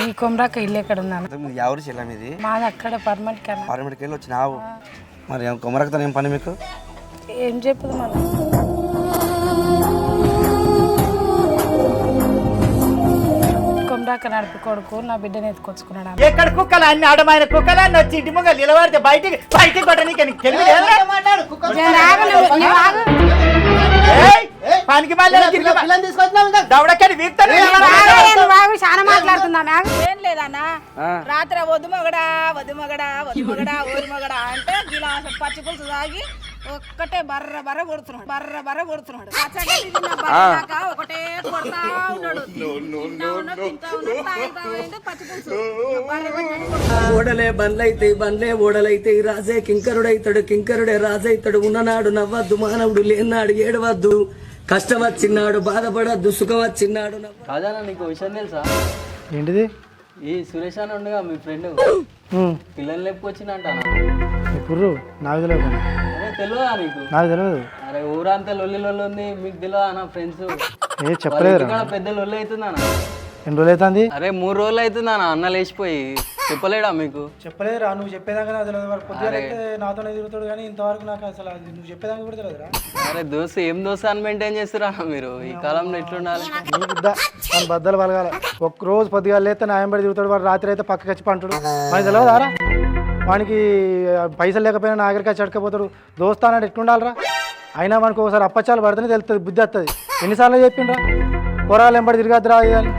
ఈ కొమరాక ఇల్లు ఎక్కడ ఉన్నాను? ఎవరు చెల్లం ఇది? మాది అక్కడ పర్మనెంట్ కన్నా. పర్మనెంట్కి వెళ్ళి వచ్చినావు. మరి కొమరకతో ఏం పని మీకు? ఏం చెప్పదు మనం. కొమరాక నడిపి కొడుకు నా బిడ్డని ఎత్తుకొచ్చుకున్నాడు. ఎక్కడ కుక్కలు అన్ని ఆడమైన కుక్కలు అన్ని వచ్చి ఇంటి ముంగ నిలబడితే బయటికి కొట్టడానికి పనికి చాలా మాట్లాడుతున్నా. ఏం లేదన్నా, రాత్రి వద్దు మొగడా ఊరి మొగడా అంటే గిలాస పచ్చి పులుసు తాగి ఒక్కటే బర్ర కొడుతున్నాడు ఒకటే కొడతా ఉన్నాడు. పచ్చి పులుసు ఓడలే బండ్లే ఓడలైతే రాజే కింకరుడే రాజైతాడు. ఉన్ననాడు నవ్వద్దు మానవుడు, లేనాడు ఏడవద్దు. కష్టం వచ్చినాడు బాధపడద్దు, సుఖం వచ్చినాడు. రాజానా నీకు విషయం తెలుసా? ఏంటిది? ఈ సురేష్ అని ఉండగా మీ ఫ్రెండ్ పిల్లల్ని లేపుకొచ్చిందంట. ఇప్పుడు నాకు తెలియదు. అరే తెలియదా నీకు? నాకు తెలియదు. అరే ఊరంతా లొల్లి ఉంది, మీకు తెలియదా అన్న? ఫ్రెండ్స్ ఏ చెప్పలేదు. పెద్ద లొల్లి అవుతుందా? ఎన్ని రోజులు అవుతుంది? అరే 3 రోజులు అవుతుందా అన్న లేచిపోయి. చెప్పలేడా మీకు? చెప్పలేదురా, నువ్వు చెప్పేదాకా నాకు తెలియదు. వాడు పొద్దుగా నాతోనే తిరుగుతాడు కానీ ఇంతవరకు నాకు అసలు నువ్వు చెప్పేదాకా కూడా తెలియదురా. అరే దోస్తు ఏం దోస్తు అని మెయింటైన్ చేస్తురా మీరు? ఈ కాలంలో ఎట్లుండాలి? మన బద్దలు పలగాలి. ఒక్క రోజు పొద్దుగా లేస్తే నా ఎంబడి తిరుగుతాడు, వాడు రాత్రి అయితే పక్కకి వచ్చి పంటాడు. మనకి తెలియదారా? వానికి పైసలు లేకపోయినా నా దగ్గరికి వచ్చి అడకపోతాడు. దోస్తా అన్నట్టు ఎట్లుండాలరా? అయినా మనకు ఒకసారి అప్పచ్చాలు పడితేనే తెలుస్తుంది, బుద్ధి వస్తుంది. ఎన్నిసార్లు చెప్పిండ్రా కూరగాయలు ఎంబడి తిరగద్దురా ఇవ్వాలి.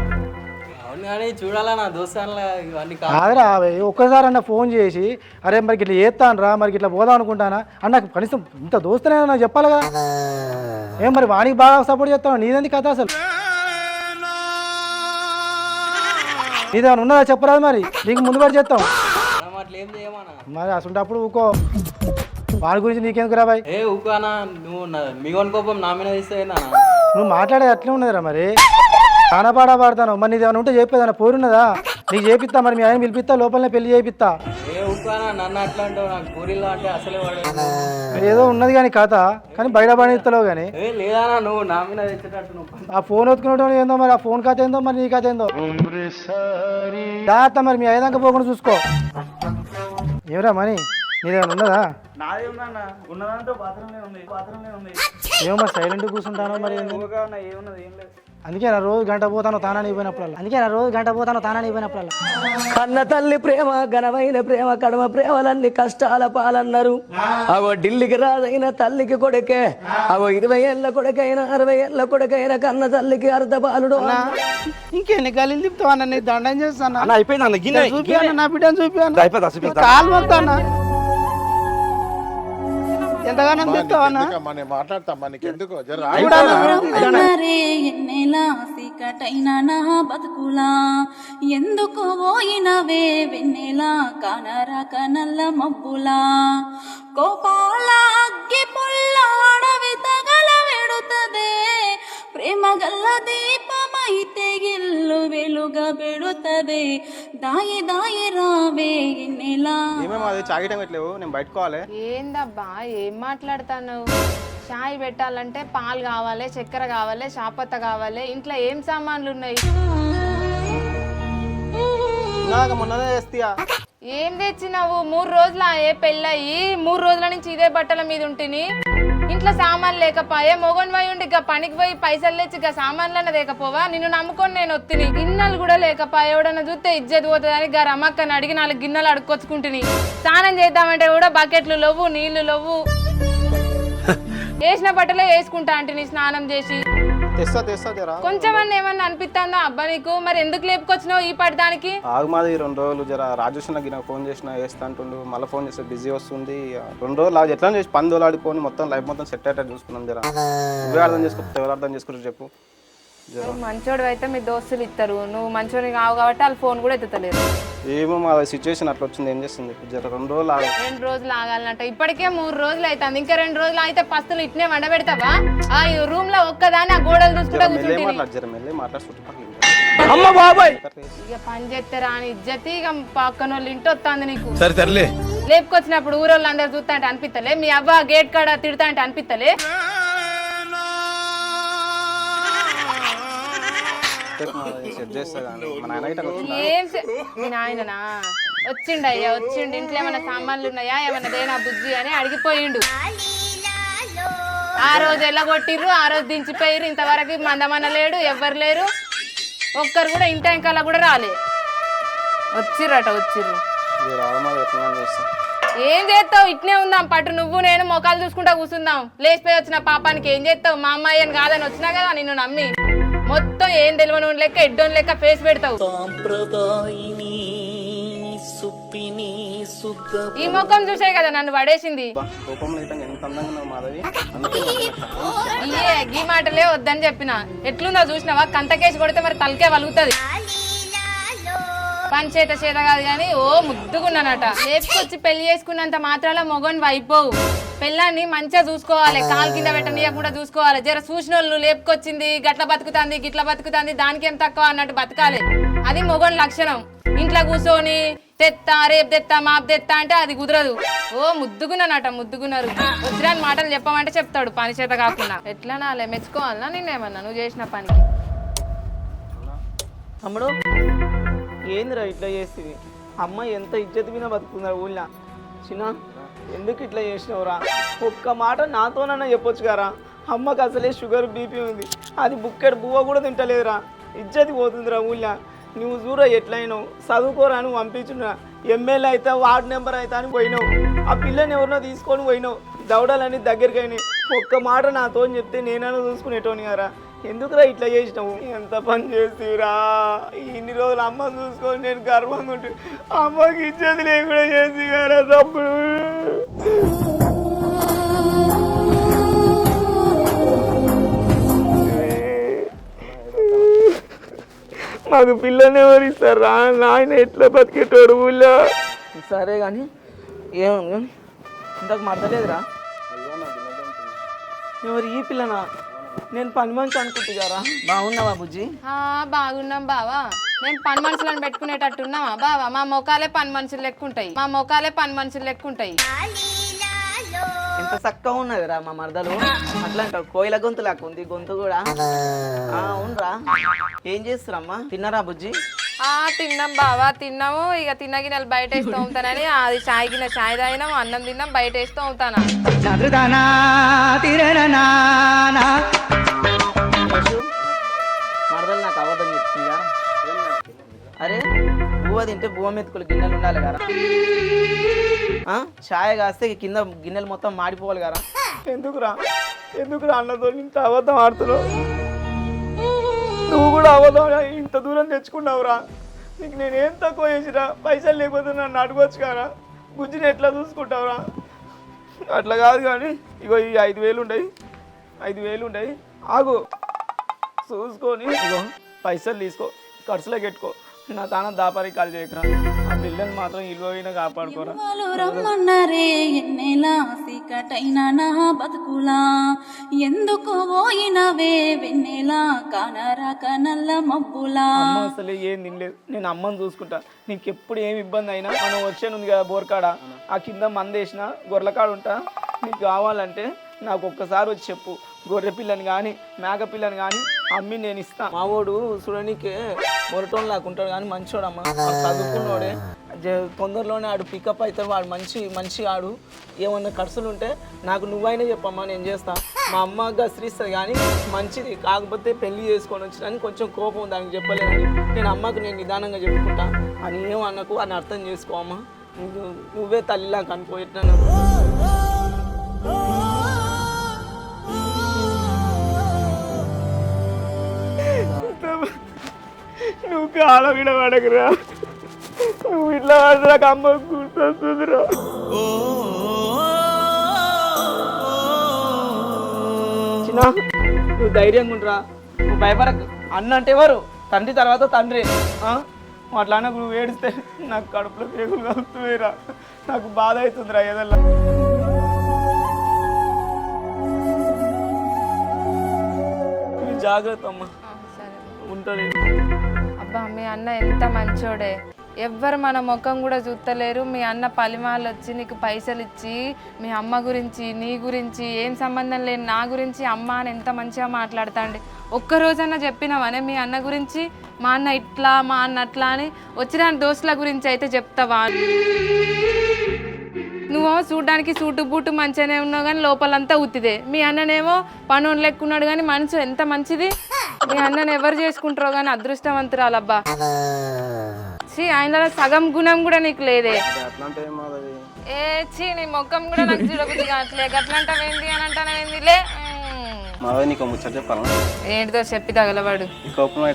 కానీ చూడాలా నా దోస్తాన్లా ఇవన్నీ కాదురా. ఒక్కసారి అన్న ఫోన్ చేసి అరే మరి ఇట్లా చేస్తాను రా, మరి ఇట్లా పోదాం అనుకుంటానా అన్న, కనీసం ఇంత దోస్తనే నాకు చెప్పాలిగా. ఏం మరి వానికి బాగా సపోర్ట్ చేస్తాను, నీదేంది కథ అసలు? నీదేమైనా ఉన్నదా చెప్పరాదు, మరి నీకు ముందు పడి చేస్తాం మరి. అసలు ఊకో, వాడి గురించి నీకెందుకు రా బాయ్? ఏ ఊకానా నువ్వు మీ కోపం నా మీద తీస్తావేనా? నువ్వు మాట్లాడేది అట్లే ఉన్నదిరా. మరి కానపాడా పాడతాను. మరి నీది ఏమైనా ఉంటే చెప్పేదన్నా పోరున్నదా? నీకు చేపిస్తా, మరి మీ ఆయన పిలిపిస్తా, లోపలనే పెళ్లి చేపిస్తా. ఏ ఊకానా నన్ను అట్లా అంటావు? నాకు పూరిలా అంటే అసలే వాడు ఏదో ఉన్నది కానీ కథ, కానీ బయట పడిస్తావు కానీ. ఏ లేదానా నువ్వు నా మీద తెచ్చేటట్టు నువ్వు ఆ ఫోన్ వత్తుకునేటో ఏందో, మరి ఆ ఫోన్ కథ ఏందో, మరి నీ కథ ఏందో జాగ్రత్త. మరి మీ ఐదాక పోకుండా చూసుకో. ఏమరా మనీ నీదేమైనా ఉన్నదా? ఏమో మరి సైలెంట్ కూర్చుంటానో మరి. అందుకే నా రోజు గంట పోతాను తానానికి పోయినప్పుడల్లా. కన్న తల్లి ప్రేమ ఘనమైన ప్రేమ, కడమ ప్రేమలన్నీ కష్టాల పాలన్నారు. అవో ఢిల్లీకి రాజైన తల్లికి కొడుకే, అవో 20 ఏళ్ళ కొడుకైన 60 ఏళ్ళ కొడుకైన కన్న తల్లికి అర్ధ పాలుడు. ఇంకెన్ని గలీలు తిప్పుతావు అన్న, నీ దండం చేస్తాను. అయిపోయింది చూపి నా బిడ్డను చూపి కాలు మొత్తానా ఎంతగానో తిప్పుతావన్నా? సికటైన నా బతుకులా ఎందుకు పోయినవే వెన్నెలా, కానరాక నల్ల మబ్బులా కోపాల అగ్గి పుల్ల అడవి తగల వెడుతదే, ప్రేమ గల్ల దీపమైతే గిల్లు వెలుగ పెడుతదే, దాయి రావే ఎన్నెలా. నేను బయటకోవాలి. ఏందబ్బా ఏం మాట్లాడతాను? చాయ్ పెట్టాలంటే పాలు కావాలి, చక్కెర కావాలి, చాపత్త కావాలి, ఇంట్లో ఏం సామాన్లు ఉన్నాయి? ఏం తెచ్చినావు? 3 రోజుల ఏ పెళ్ళయి 3 రోజుల నుంచి ఇదే బట్టల మీద ఉంటుంది. ఇంట్లో సామాన్లు లేకపోయే మొగన్ పోయి ఉండి ఇక పనికి పోయి పైసలు తెచ్చి ఇక సామాన్లన్న లేకపోవా? నిన్ను నమ్ముకొని నేను వత్తిని. గిన్నెలు కూడా లేకపోయా, ఎవడన్నా చూస్తే ఇజ్జత్ పోతుందని గారు రమ్మక్కని అడిగి 4 గిన్నెలు అడుక్కొచ్చుకుంటుని. స్నానం చేద్దామంటే కూడా బకెట్లు లేవు, నీళ్లు లేవు. వేసిన బట్టలే వేసుకుంటా అంటే నీ స్నానం చేసి కొంచెం ఏమన్నా అనిపిస్తుందా అబ్బా నీకు? మరి ఎందుకు లేపుకొచ్చినావు ఈ పడడానికి? ఆగుమాది 2 రోజులు జర రాజేష్ నాకు ఫోన్ చేసిన వేస్తా అంటుండు, మళ్ళీ ఫోన్ చేస్తే బిజీ వస్తుంది. 2 రోజులు ఎట్లా చేసి పందులు ఆడుకొని మొత్తం లైఫ్ మొత్తం సెట్ అయ్యేటట్టు చూసుకున్నాం. జర నువ్వే అర్థం చేసుకో, ఎవరు అర్థం చేసుకుంటారు చెప్పు. మంచోడు అయితే మీ దోస్తులు ఇస్తారు, నువ్వు మంచోడు కావు కాబట్టి వాళ్ళు ఫోన్ కూడా ఎత్తుతలేరు. ఏమో మా సిచ్యువేషన్ అట్లా వచ్చింది, ఏం చేస్తుంది? జర 2 రోజులు 2 రోజులు ఆగాలంట. ఇప్పటికే 3 రోజులు అవుతుంది, ఇంకా 2 రోజులు అయితే పస్తులు ఇట్నే వండబెడతావా? ఆ రూమ్ లో ఒక్కదాని ఆ గోడలు చూసుకుంటా కూర్చుంటే ఇక పని చేస్తే రాని ఇజ్జతి ఇక పక్కన వాళ్ళు ఇంటి వస్తుంది నీకు. లేపుకొచ్చినప్పుడు ఊరోళ్ళు అందరు చూస్తా అంటే అనిపిస్తలే? మీ అవ్వ గేట్ కాడ తిడతా అంటే అనిపిస్తలే? సెట్ చేస్తా కానీ మా నాయన గిట్ట వచ్చిందా? మీ నాయననా వచ్చిండు అయ్యా వచ్చిండు. ఇంట్లో ఏమైనా సామాన్లు ఉన్నాయా ఏమన్నా దేనా బుజ్జి అని అడిగిపోయిండు. ఆ రోజు ఎల్లగొట్టిర్రు, ఆ రోజు దించిపోయిర్రు. ఇంతవరకు మందమన్న లేడు, ఎవ్వరు లేరు, ఒక్కరు కూడా ఇంటి వెనకాల కూడా రాలే. వచ్చిర్రట వచ్చిర్రు. ఇది రావడం ఎట్లా చేస్తా? ఏం చేస్తావు? ఇట్నే ఉందాం పట్టు, నువ్వు నేను మొఖాలు చూసుకుంటా కూర్చుందాం. లేచిపోయి వచ్చిన పాపానికి ఏం చేస్తావు? మా అమ్మాయి అని కాదని వచ్చినా కదా నిన్ను నమ్మి మొత్తం ఏం తెలియని లెక్క ఎడ్డోని లెక్క ఫేస్ పెడతావు. ఈ ముఖం చూసే కదా నన్ను పడేసింది. కోపంలో గిట్ట ఎంత అందంగా ఉన్నావు మాధవి, అందుకే ఇయే గీ మాటలే వద్దని చెప్పిన. ఎట్లుందో చూసినావా? కంతకేసి కొడితే మరి తలకే వలుగుతుంది. పని చేత కాదు కానీ ఓ ముద్దుగున్నానట. లేపుకొచ్చి పెళ్లి చేసుకున్నంత మాత్రాల మొగన్ అయిపోవు. పెళ్ళాన్ని మంచిగా చూసుకోవాలి, కాలు కింద పెట్టనీయకుండా చూసుకోవాలి. జర చూసినోళ్ళు లేపుకొచ్చింది గట్ల బతుకుతుంది గిట్ల బతుకుతుంది దానికేం తక్కువ అన్నట్టు బతకాలి. అది మొగన్ లక్షణం. ఇంట్లో కూర్చొని తెత్తా రేపు తెత్తా మాపు తెత్తా అంటే అది కుదరదు. ఓ ముద్దుగున్నానట, ముద్దుగున్నారు. వచ్చిరాని మాటలు చెప్పమంటే చెప్తాడు పని చేత కాకుండా. ఎట్లా నాలే మెచ్చుకోవాలన్నా నిన్నేమన్నా నువ్వు చేసిన పనికి? తమ్ముడు ఏందిరా ఇట్లా చేస్తుంది? అమ్మాయి ఎంత ఇజ్జత్ మీద బతుకుతుందా ఊళ్ళో? చిన్న ఎందుకు ఇట్లా చేసినవురా? ఒక్క మాట నాతోనన్నా చెప్పొచ్చు కదా. అమ్మకి అసలే షుగర్ బీపీ ఉంది, అది బుక్కెడు బువ్వ కూడా తింటలేదురా. ఇజ్జతి పోతుందిరా ఊళ్ళో. నువ్వు చూడ ఎట్లయినావు, చదువుకోరా నువ్వు పంపించున్నా. ఎమ్మెల్యే అయితే వార్డు నెంబర్ అయితే అని పోయినావు. ఆ పిల్లని ఎవరినో తీసుకొని పోయినావు. దవడలన్నీ దగ్గరికి అయినాయి. ఒక్క మాట నాతో చెప్తే నేనైనా చూసుకునేటోని కదా. ఎందుకురా ఇట్లా చేసినావు? ఎంత పని చేసిరా? ఇన్ని రోజులు అమ్మ చూసుకొని నేను గర్వంగా ఉంటే అమ్మకి ఇచ్చేది లేకుండా చేసి కదా తప్పుడు. మాకు పిల్లని ఎవరు ఇస్తారా? నాయన ఎట్లా బతికేటోడు ఊళ్ళో. సరే కానీ ఏముంది కానీ ఇంతకు మర్దలేదురా? ఎవరు ఈ పిల్లనా? నేను పని మనిషి అనుకుంటున్నారా? బాగున్నావా బుజ్జి? బాగున్నాం బావా. మేము పని మనుషులను పెట్టుకునేటట్టున్నావా బావా? మా మొఖాలే పని మనుషులు లెక్కుంటాయి, మా మొఖాలే పని మనుషులు లెక్కుంటాయి. ఎంత చక్కగా ఉన్నదిరా మా మరదలు. అట్లా అంటారు కోయిల గొంతు లాగా ఉంది గొంతు కూడా. అవునరా. ఏం చేస్తారమ్మా? తిన్నారా బుజ్జి? తిన్నాం బావా, తిన్నాము. ఇక తిన్న గిన్నెలు బయట వేస్తూ ఉంటానని అది చాయ్ గిన్నె చాయ్ తాగినాం, అన్నం తిన్నాం, బయట వేస్తూ ఉంటానా. మరదలు నాకు అబద్ధం చెప్తుందా? అరే బువ్వ తింటే బువ్వ మెతుకులు గిన్నెలు ఉండాలి కదా. ఛాయ్ కాస్తే కింద గిన్నెలు మొత్తం మాడిపోవాలి కదా. ఎందుకురా అన్నతో ఇంత అబద్ధం ఆడుతున్నావు? నువ్వు కూడా అబద్ధం ఇంత దూరం తెచ్చుకున్నావురా. నీకు నేనేం తక్కువ చేసిరా? పైసలు లేకపోతే నన్ను అడగొచ్చు కదా. బుజ్జిని ఎట్లా చూసుకుంటావురా? అట్లా కాదు కానీ ఇగో ఈ 5,000 ఉండయి, 5,000 ఉండయి. ఆగు చూసుకొని ఇగో పైసలు తీసుకో, ఖర్చులో పెట్టుకో. నా తాన దాపారి కాల్ చేయకరా. ఆ పిల్లని మాత్రం ఇల్లు కాపాడుకోరా. రమ్మన్నారే ఎన్నెలా సీకటైనా నా బతుకులా, ఎందుకు పోయినవే వెన్నెలా కానరాక నల్ల మబ్బులా. అమ్మ అసలు ఏం తినలేదు, నేను అమ్మని చూసుకుంటా. నీకు ఎప్పుడు ఏమి ఇబ్బంది అయినా మనం వచ్చేనుంది కదా బోర్కాడ, ఆ కింద మందేసిన గొర్రెకాడ ఉంటా. నీకు కావాలంటే నాకు ఒక్కసారి వచ్చి చెప్పు. గొర్రె పిల్లని కానీ మేక పిల్లని కానీ అమ్మి నేను ఇస్తా. మావోడు చూడనీకే మొరటోన్ లాకుంటాడు కానీ మంచోడమ్మా, చదువుకున్నాడే. తొందరలోనే ఆడు పికప్ అవుతాడు. వాడు మంచి ఆడు. ఏమన్నా ఖర్చులు ఉంటే నాకు నువ్వైనా చెప్పమ్మా, నేను చేస్తా. మా అమ్మ గసిరిస్తుంది కానీ మంచిది. కాకపోతే పెళ్లి చేసుకొని వచ్చినాని కొంచెం కోపం, దానికి చెప్పలేదని. నేను అమ్మకు నేను నిదానంగా చెప్పుకుంటా అని ఏమన్నకు అని అర్థం చేసుకో అమ్మా. నువ్వే తల్లిలాగా అనుకోయిట్లా. నువ్వు కాళ్ళ మీద పడకురా. నువ్వు ఇట్లా పడరాక అమ్మ గుర్తొస్తుందిరా. చిన్న నువ్వు ధైర్యంగా ఉండరా, నువ్వు భయపడకు. అన్న అంటే ఎవరు? తండ్రి తర్వాత తండ్రి. అట్లా అన్న నువ్వు ఏడిస్తే నాకు కడుపులో పేగులు కలుపుతువేరా. నాకు బాధ అవుతుందిరా ఏదల్లా. జాగ్రత్త అమ్మా, ఉంటుంది. అబ్బా మీ అన్న ఎంత మంచోడే. ఎవ్వరు మన ముఖం కూడా చూస్తలేరు. మీ అన్న పలిమాలు వచ్చి నీకు పైసలు ఇచ్చి మీ అమ్మ గురించి నీ గురించి ఏం సంబంధం లేని నా గురించి అమ్మ అని ఎంత మంచిగా మాట్లాడుతాండి. ఒక్కరోజన్నా చెప్పినావనే మీ అన్న గురించి మా అన్న ఇట్లా మా అన్న అట్లా అని వచ్చిన దోస్తుల గురించి అయితే చెప్తావా? నువ్వు చూడ్డానికి సూటు బూటు మంచిగానే ఉన్నావు కానీ లోపలంతా ఉత్తిదే. మీ అన్ననేమో పనులు లెక్కున్నాడు కానీ మనసు ఎంత మంచిది. మీ అన్నని ఎవరు చేసుకుంటారో కానీ అదృష్టవంతురాలబ్బా. ఆయనలో సగం గుణం కూడా నీకు లేదే. ఏ చీ నీ మొక్కం కూడా నాకు చూడబుద్ధి కావట్లే. గట్లంటావేంది అని అంటానేంది లే. నీకు ముచ్చట చెప్పాలా? ఏంటిదో చెప్పి తగలవాడు.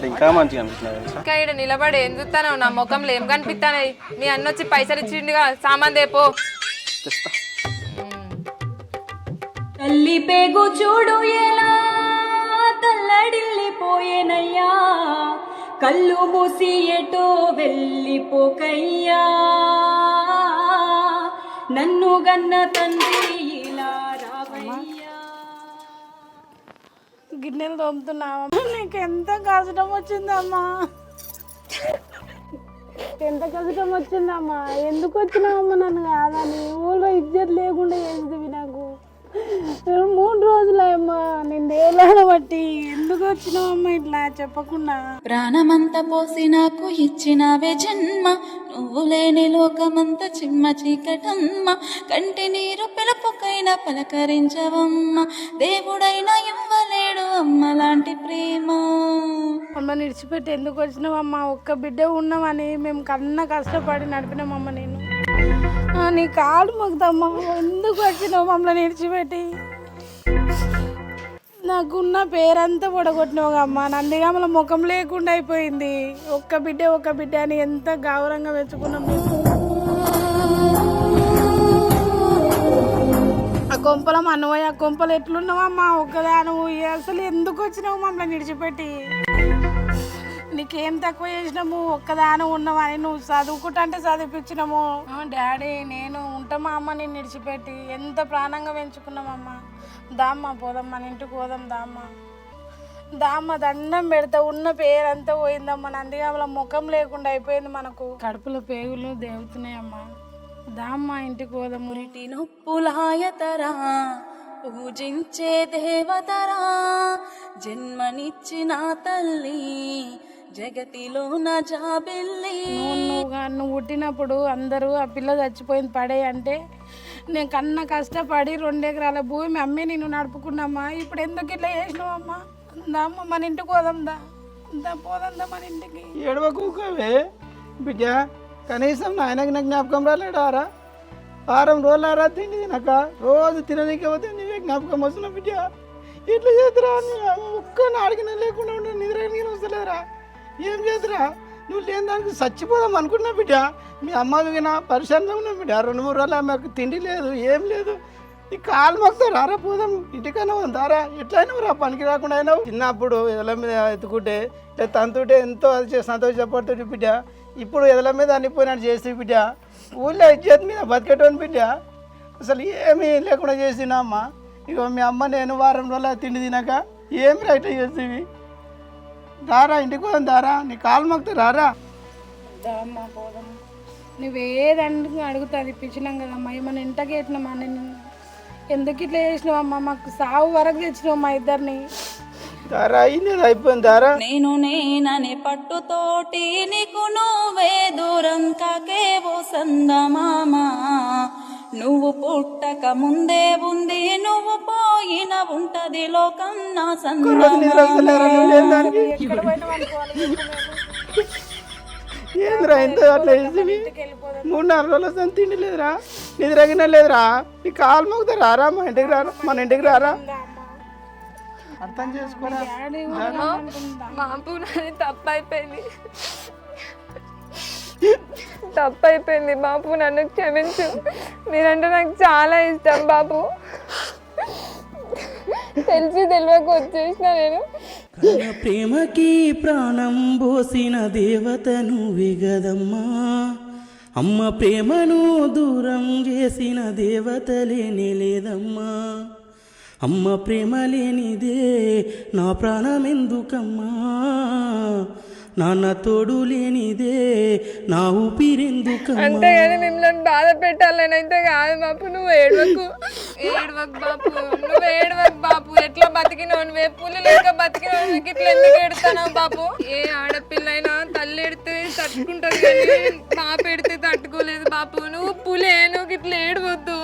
ఇంకా మంచిగా అనిపిస్తుంది. ఇంకా ఇక్కడ నిలబడి ఏం చూస్తాను? నా ముఖంలో ఏం కనిపిస్తానే? మీ అన్న వచ్చి పైసలు ఇచ్చిండుగా, సామాన్ దేపో. తల్లి పేగు చూడు ఎలా తల్లడిల్లిపోయేనయ్యా, కళ్ళు మూసి ఎటో వెళ్ళిపోకయ్యా, నన్ను గన్న తండ్రి ఇలా రావయ్యా. గిన్నెలు తోముతున్నావా? నీకు ఎంత కష్టం వచ్చిందమ్మా, ఎంత కష్టం వచ్చిందమ్మా. ఎందుకు వచ్చినావమ్మా? నన్ను కాదని ఊళ్ళో ఇజ్జత్ లేకుండా చేసేవి నాకు. 3 రోజులమ్మా నేను ఏలాడ బట్టి. ఎందుకు వచ్చినావమ్మా ఇట్లా చెప్పకుండా? ప్రాణమంతా పోసి నాకు ఇచ్చినవే జన్మ, నువ్వు లేని లోకమంతా చిమ్మ చీకటమ్మ, కంటి నీరు పిలుపుకైనా పలకరించవమ్మ, దేవుడైనా ఇవ్వలేడు అమ్మ లాంటి ప్రేమ. అమ్మ నిడిచిపెట్టి ఎందుకు వచ్చినావమ్మా? ఒక్క బిడ్డ ఉన్నామని మేము కన్నా కష్టపడి నడిపినామమ్మ. నేను నీ కాలు మొక్కుతామ్మా. ఎందుకు వచ్చినావు మమ్మల్ని నిడిచిపెట్టి? నాకున్న పేరంతా పొడగొట్టినావు అమ్మ. నందిగామల ముఖం లేకుండా అయిపోయింది. ఒక్క బిడ్డ అని ఎంత గౌరవంగా వెతుకున్నాం. ఆ కొంపలం అన్నవయ్య, ఆ కొంపలు ఎట్లున్నావమ్మా? ఒక్కదాను అసలు ఎందుకు వచ్చినావు మమ్మల్ని నిడిచిపెట్టి? నీకేం తక్కువ చేసినాము? ఒక్కదాని ఉన్నామని నువ్వు చదువుకుంటా అంటే చదివిపించినాము. డాడీ నేను ఉంటామా అమ్మ నేను నిడిచిపెట్టి? ఎంత ప్రాణంగా పెంచుకున్నామమ్మా. దామ్మా పోదాం, మన ఇంటికి పోదాం. దామ్మ దండం పెడతా. ఉన్న పేరంతా పోయిందమ్మా. నందిగామల ముఖం లేకుండా అయిపోయింది మనకు. కడుపులో పేగులు దేవుతున్నాయమ్మా. దామ్మా ఇంటికి పోదాం. మురిటి నొప్పులాయతరా పూజించే దేవతరా, జన్మనిచ్చిన తల్లి జగతిలో నా జాబిల్లి. నువ్వు పుట్టినప్పుడు అందరూ ఆ పిల్ల చచ్చిపోయింది పడే అంటే నేను కన్నా కష్టపడి 2 ఎకరాల భూమి అమ్మి నేను నడుపుకున్నామ్మా. ఇప్పుడు ఎందుకు ఇట్లా చేసినావమ్మా? దామ్మ మన ఇంటికి పోదాం. పోదాం మన ఇంటికి. ఏడవ కూకవే బిడ్డ. కనీసం నాయనకి నాకు జ్ఞాపకం రాలేడారా? 6 రోజులారా తిండి తినక రోజు తిననీకే పోతే నీవే జ్ఞాపకం వస్తున్నావు బిడ్డ. ఇట్లా చేతురా? ఒక్క నాడిగిన లేకుండా ఉండే నిద్రగిన వస్తలేదురా? ఏం చేతురా? నువ్వు లేని దానికి చచ్చిపోదాం అనుకున్నా బిడ్డ. మీ అమ్మకి నా పరిశాంతంగా ఉన్నా బిడ్డ. 2-3 రోజులు ఆమెకు తిండి లేదు, ఏం లేదు. ఈ కాలు మొక్తా రారా పోదాం ఇంటికైనా దారా. ఎట్లయినా రా పనికి రాకుండా అయినావు. చిన్నప్పుడు ఎదల మీద ఎత్తుకుంటే ఇట్లా తంతుంటే ఎంతో అది సంతోషపడుతుంది బిడ్డ. ఇప్పుడు ఎదల మీద అనిపోయినట్టు చేసి బిడ్డ. ఊళ్ళో ఇజ్జత్ మీద బతికేటోని బిడ్డ. అసలు ఏమీ లేకుండా చేసినా అమ్మ. ఇక మీ అమ్మ నేను 4 రోజులు తిండి తినక ఏమి రైట్ చేసేవి. దారా ఇంటికి పోదాం దారా. నీ కాలు మొక్తా రారా. దామ్మా పోదాం. నువ్వేదంటే అడుగుతా అది ఇప్పించినాం కదమ్మా. ఏమన్నా ఇంటకి ఎట్టినామా? నేను ఎందుకు ఇట్లా చేసినావమ్మా? మాకు సావు వరకు తెచ్చినావు మా ఇద్దరిని. దారా అయింది అయిపోయింది దారా. నేను నేననే పట్టుతోటి నీకు నువ్వే దూరం కాకేవో సందమామా, నువ్వు పుట్టక ముందే ఉంది, నువ్వు పోయిన ఉంటది లోకం నా ఏంద్రా ఎంత అట్లా చేసి 3-4 రోజులు తిండి లేదురా, నిద్రగిన లేదురా. నీ కాలు మొక్కుతా రారా మా ఇంటికి రారా, మన ఇంటికి రారా. అర్థం చేసుకోరా బాబు. నాది తప్పైపోయింది బాబు, నన్ను క్షమించు. మీరంటే నాకు చాలా ఇష్టం బాబు. తెలిసి తెలియక వచ్చేసిన నేను. ప్రేమకి ప్రాణం పోసిన దేవత నువ్వే గదమ్మా. అమ్మ ప్రేమను దూరం చేసిన దేవత లేనే లేదమ్మా. అమ్మ ప్రేమ లేనిదే నా ప్రాణం ఎందుకమ్మా. నాన్న తోడు లేనిదే నా ఊపిరెందుకమ్మా అంతేగాని మిమ్మల్ని బాధ పెట్టాలనైతే కాదు బాపు. నువ్వు ఏడవకు బాపు, నువ్వు ఏడవకు బాపు. ఎట్లా బతికినావు నువ్వే పులి లేక బతికినావు, ఇట్లా ఎందుకు ఎడుతున్నావు బాపు? ఏ ఆడపిల్ల అయినా తల్లి ఎడితే తట్టుకుంటది కానీ బాపు ఎడితే తట్టుకోలేదు బాపు. నువ్వు పులే, నువ్వు ఇట్లా ఏడవద్దు.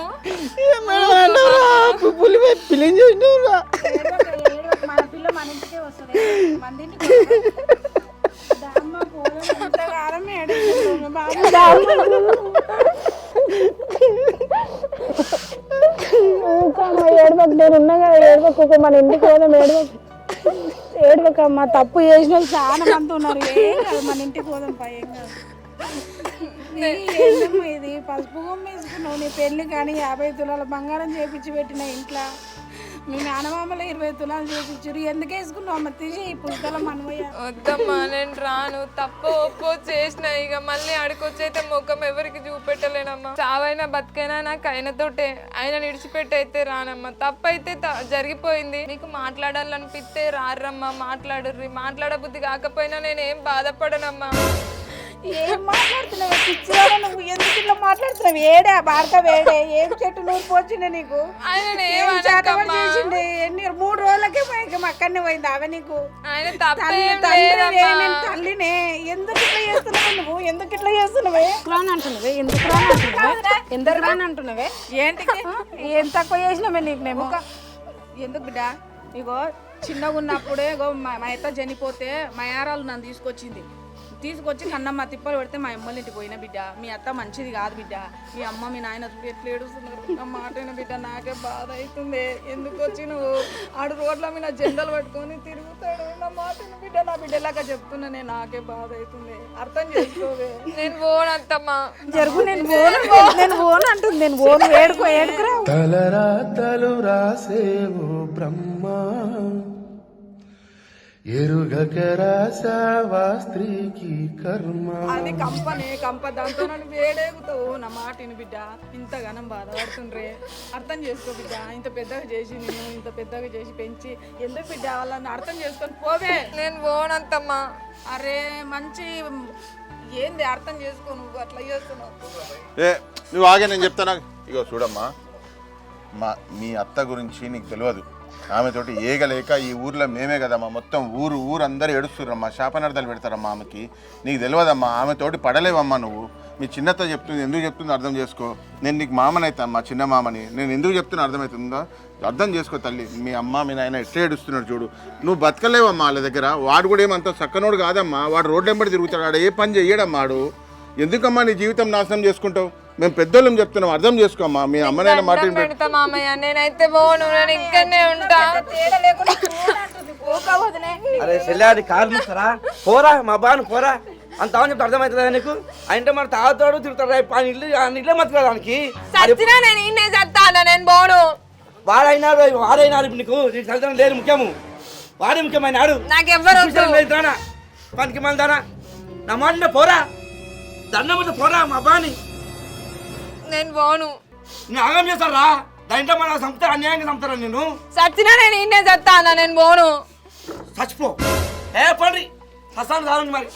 మన పిల్ల మన ఇంటికే వస్తుంది, మన ఇంటికి ఎంతకాలం ఏడవకు, నేను ఉన్నా కదా, ఏడవకు. మన ఇంటికి పోదాం, ఏడవకమ్మా. తప్పు చేసిన వాళ్ళు చాలా మంది ఉన్నారు. ఏం కాదు, మన ఇంటికి పోదాం పా, ఏం కాదు. ఏంటమ్మా ఇది పసుపు కొమ్మ వేసుకున్నావు? నీ పెళ్ళి కానీ 50 తులాల బంగారం చేపించి పెట్టిన ఇంట్లో. మీ నాన్నమామలు 20 తులాలు చేపించారు. ఎందుకు వేసుకున్నావు అమ్మ? తీసి పుస్తకాల మనవయ్య. వద్దమ్మా, నేను రాను. తప్పు ఒప్పో చేసిన ఇక మళ్ళీ అడుకొచ్చైతే ముఖం ఎవరికి చూపెట్టలేనమ్మా. చావైనా బతికైనా నాకు ఆయనతోటే, ఆయన విడిచిపెట్టయితే రానమ్మా. తప్పైతే జరిగిపోయింది. మీకు మాట్లాడాలనిపిస్తే రారమ్మా, మాట్లాడుర్రి. మాట్లాడబుద్ధి కాకపోయినా నేనేం బాధపడనమ్మా. ఏం మాట్లాడుతున్నావు పిచ్చివాడ? నువ్వు ఎందుకు ఇట్లా మాట్లాడుతున్నావు? ఏడా బాడక వేడే? ఏం చెట్టు నూరు పోచిండే నీకు? చేసిండే ఎన్ని 3 రోజులకే అక్కడనే పోయింది ఆమె నీకు. తల్లినే ఎందుకు ఇట్లా చేస్తున్నావు నువ్వు? ఎందుకు ఇట్లా చేస్తున్నావే? రాని అంటున్నావే, ఎందుకు రాని అంటున్నావే? ఎందుకు రాని అంటున్నావే? ఏంటికి ఏం తక్కువ చేసినావే నీకు? నేను ఎందుకు బిడ్డ? ఇగో చిన్నగా ఉన్నప్పుడే ఇగో మా అత్త చనిపోతే మా యారాలు నన్ను తీసుకొచ్చి కన్నమ్మ తిప్పలు పెడితే మా అమ్మల ఇంటికి పోయిన బిడ్డ. మీ అత్త మంచిది కాదు బిడ్డ. మీ అమ్మ మీ నాయన ఎట్లా ఏడుస్తున్నారు నా మాటైన బిడ్డ. నాకే బాధ అవుతుంది. ఎందుకు వచ్చి నువ్వు ఆడు రోడ్ల మీద జెండలు పట్టుకొని తిరుగుతాడు. నా మాటైన బిడ్డ, నా బిడ్డలాగా చెప్తున్నానే, నాకే బాధ అవుతుంది. అర్థం చేసుకోవే. నేను పోనత్తమ్మా, జరుగు. నేను పోను అంటుంది. నేను పోను. ఏడుకురా. తలరాతలు రాసేవు బ్రహ్మ ఎరుగక రాసావా స్త్రీకి కర్మ. అది కంప దాంతో నన్ను వేడేగుతావు. నా మాటిని బిడ్డ. ఇంతగానం బాధపడుతుండ్రే. అర్థం చేసుకో బిడ్డ. ఇంత పెద్దగా చేసి నేను ఇంత పెద్దగా చేసి పెంచి ఎందుకు బిడ్డ వాళ్ళని అర్థం చేసుకొని పోవే. నేను పోనంతమ్మా. అరే మంచి ఏంది అర్థం చేసుకో. నువ్వు అట్లా చేస్తున్నావు. నువ్వు ఆగే, నేను చెప్తాను. ఇగో చూడమ్మా, మీ అత్త గురించి నీకు తెలియదు. ఆమెతోటి ఏగలేక ఈ ఊర్లో మేమే కదమ్మా, మొత్తం ఊరు అందరూ ఏడుస్తుర్రమ్మా, శాపనార్థాలు పెడతారమ్మా ఆమెకి. నీకు తెలియదమ్మా, ఆమెతోటి పడలేవమ్మా నువ్వు. మీ చిన్నత్త చెప్తుంది, ఎందుకు చెప్తుందో అర్థం చేసుకో. నేను నీకు మామనైతామ్మా, చిన్న మామని. నేను ఎందుకు చెప్తున్నా అర్థమవుతుందో అర్థం చేసుకో తల్లి. మీ అమ్మ మీ నాయన ఎట్లా ఏడుస్తున్నాడు చూడు. నువ్వు బతకలేవమ్మా వాళ్ళ దగ్గర. వాడు కూడా ఏమంత చక్కనోడు కాదమ్మా. వాడు రోడ్డు వెంబడి తిరుగుతాడు. వాడు ఏ పని చెయ్యడమ్మా. వాడు ఎందుకమ్మా నీ జీవితం నాశనం చేసుకుంటావు? మేము పెద్దోళ్ళం చెప్తున్నాం, అర్థం చేసుకోమ్మా. మీ అమ్మనైనా మాట నేనైతే పోను, నేను ఇక్కడనే ఉంటా. అరే చెల్లాది కాలు ముస్తారా? పోరా మా బాను పోరా. అంత చెప్తే అర్థమవుతుందా నీకు? అంటే మన తాగుతాడు తిరుగుతాడు. ఇల్లే మతుకురా దానికి. నేను పోను. వాడైనాడు ఇప్పుడు నీకు చదువు లేదు ముఖ్యము. వాడే ముఖ్యమైన ఆడు. నాకెవ్వరు పనికి మళ్ళీ దానా నా మాట పోరా. దండం పోరా మా బాని. నేను పోను. నేను ఆగం చేస్తారా? దాంట్లో మన సంస్థ అన్యాయంగా చంపుతారా? నేను సచ్చినా నేను ఇన్నే చస్తానా? నేను పోను. చచ్చిపో. ఏ పండి సస్తాను దారండి మరి.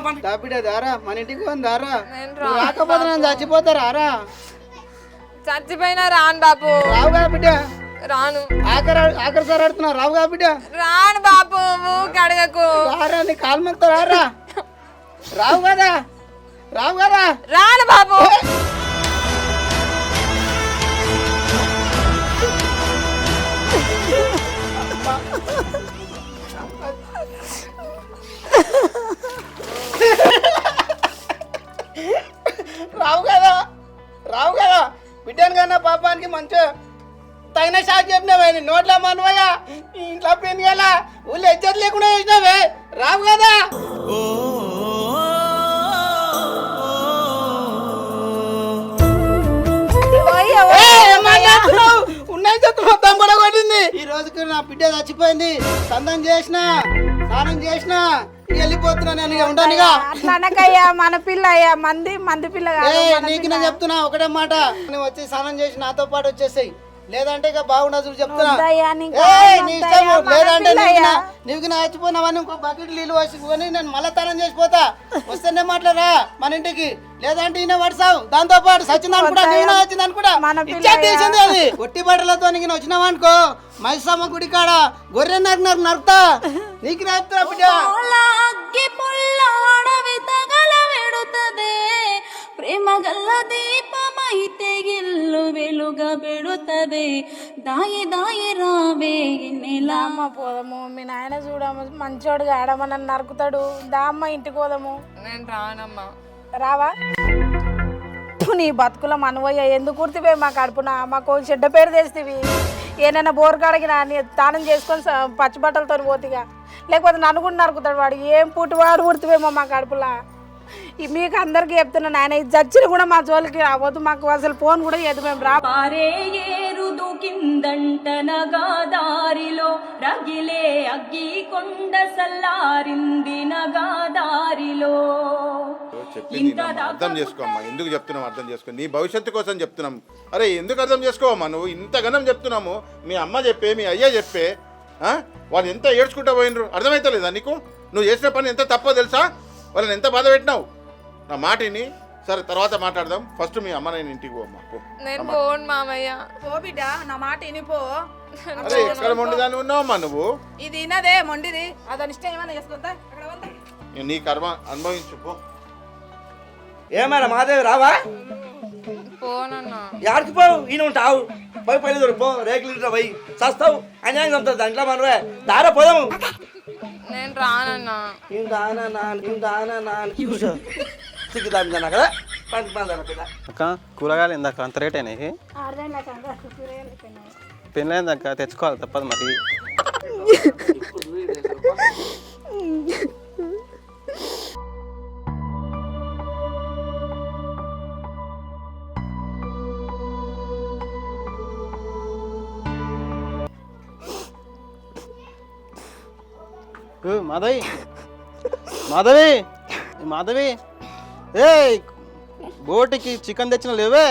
పండి బిడ్డ దారా, మన ఇంటికి పోని దారా. నేను రాకపోతే నేను చచ్చిపోతారా? చచ్చిపోయినా రాను బాపు. రావుగా బిడ్డ. రాను. ఆఖరి సార్ ఆడుతున్నా. రావుగా బిడ్డ. రాను బాపు, కడగకు. రారా, నీ కాలు మొత్తం రారా. రావు కదా, రావు కదా. రాను బాపు. రావు కదా బిడ్డను కన్నా పాపానికి మంచిగా తగిన షాక్ చెప్పినావే. నీ నోట్ల మనవయ్యా ఇంట్లో పెన్ కదా ఊళ్ళో ఇజ్జత్ లేకుండా చేసినావే. రావు కదా. ఉన్నాయి చెత్తు మొత్తం కూడా కొట్టింది. ఈ రోజుకి నా బిడ్డ చచ్చిపోయింది. సందం చేసిన, స్నానం చేసిన, వెళ్ళిపోతున్నా. నేను ఉంటానుగా. అట్లా అనకయ్యా, మన పిల్ల అయ్యా. మంది పిల్ల కాదు. నీకు నేను చెప్తున్నా ఒకటే మాట. నువ్వు వచ్చి స్నానం చేసి నాతో పాటు వచ్చేసాయి. లేదంటే ఇక బాగుండదు చూడు చెప్తున్నా. వద్దయ్యా, నీకు ఏయ్, నీ ఇష్టం. వద్దయ్యా, మన లేదంటే పిల్లయ్యా. నీకు నా చచ్చిపోయినవన్నీ ఇంకో బకెట్ నీళ్ళు వేసుకొని నేను మళ్ళా తనం చేసిపోతా. వస్తేనే మాట్లాడరా మన ఇంటికి, లేదంటే ఈయన పడసావు. దాంతో పాటు సచ్చిందని కూడా నేను వచ్చిందని కూడా ఇచ్చేసింది అది. ఒట్టి బట్టలతో నీకు వచ్చినావనుకో మైసమ్మ గుడి కాడ గొర్రె నరుకుతా నీకు రాపుతా బిడ్డ. అగ్గి పుల్లాడవి తగల వెడుతదే ప్రేమ గల్ల దీపమైతే ఇల్లు వెలుగ పెడుతదే దాయి దాయి రావే నెలా. అమ్మ పోదాము, మీ నాయన చూడము మంచోడు కాడమ్మ, నన్ను నరుకుతాడు. దామ్మ ఇంటికి పోదాము. నేను రానమ్మా. రావా? నీ బతుకుల మనవయ్య ఎందుకు కుర్తివే మా కడుపున? మాకు చెడ్డ పేరు తెస్తేవి. ఏనైనా బోర్ కాడికి తానం చేసుకొని పచ్చి బట్టలతో పోతిగా, లేకపోతే నన్ను కూడా నరుకుతాడు వాడు. ఏం పుట్టివాడు కుర్తివేమో మా కడుపులా. మీకు అందరికి చెప్తున్నా నాయన, ఇది చచ్చిన కూడా మా జోలికి రావద్దు. మాకు అసలు ఫోన్ కూడా ఏది మేము రా. పారే ఏరుదు కిందంటనగా దారిలో రగిలే అగ్గి కొండ సల్లారింది నగా దారిలో. చెప్పింది అర్థం చేసుకోమ్మా. ఎందుకు చెప్తున్నాం అర్థం చేసుకో. నీ భవిష్యత్తు కోసం చెప్తున్నాం. అరే ఎందుకు అర్థం చేసుకోవమ్మా నువ్వు? ఇంతగానం చెప్తున్నాము. మీ అమ్మ చెప్పే, మీ అయ్య చెప్పే, వాళ్ళు ఎంత ఏడ్చుకుంటా పోయినరు అర్థమవుతలేదా నీకు? నువ్వు చేసిన పని ఎంత తప్పో తెలుసా? వాళ్ళని ఎంత బాధ పెట్టినావు? నా మాటిని సరే తర్వాత మాట్లాడదాం. ఫస్ట్ మీ అమ్మ నేను ఇంటికి పోమ్మా. నేను పోను మామయ్య. పో బిడ్డ, నా మాట వినిపో. అరే ఎక్కడ మొండిదాన్ని ఉన్నావమ్మా నువ్వు? ఇది వినదే మొండిది, అతని ఇష్టం ఏమైనా చేసుకుంటా. నీ కర్మ అనుభవించు పో. ఏమైనా మాదేవి రావా? పోనన్నా. యాడికి పోవు? ఈయన ఉంటావు పోయి పైన దొరికిపో. రేకులు ఇంట్లో పోయి చస్తావు. అన్యాయం చంపుతుంది దాంట్లో మనవే. దారా పోదాము. నేను రానన్నా. అక్క కూరగాయలు ఇందాక అంత రేట్ అయినాయి. పెళ్ళైందక్క తెచ్చుకోవాలి తప్పదు మరి. మాధవి మాధవి మాధవి, ఏ బోటికి చికెన్ తెచ్చిన లేవే?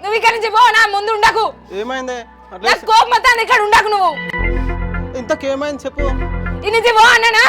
నువ్వు ఇక్కడ నుంచి పో, నా ముందు ఉండకు. ఏమైంది? కోపం మొత్తాన్ని ఇక్కడ ఉండకు నువ్వు. ఇంతకేమైంది చెప్పు. ఇది నుంచి పో అన్నానా?